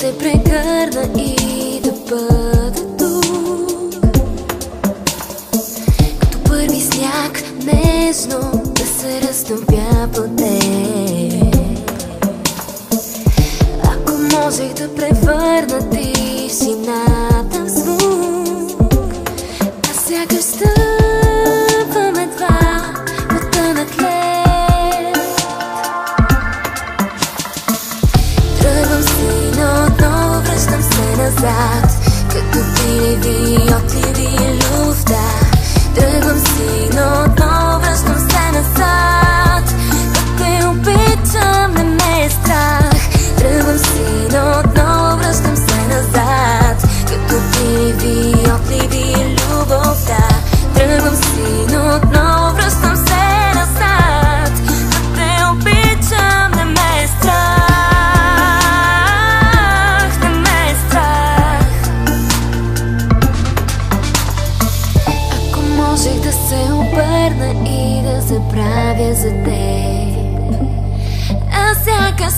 те прегърна и да бъда тук, като първи сняг нежно да се разтопя под теб. Ако можех да превърна тишината в звук, а сякаш стъпвам едва по тънък лед. Тръгвам си, но отново връщам се назад, като приливи, отливи люфта. Тръгвам си, но отново връщам се назад, да те обичам, не ме е страх. Тръгвам си, но отново връщам се назад, като приливи, отливи любовта. Тръгвам си, но отново връщам се назад, да те обичам, не ме е страх. Не ме е страх. Ако можех да се обърна и да забравя за теб, а сякаш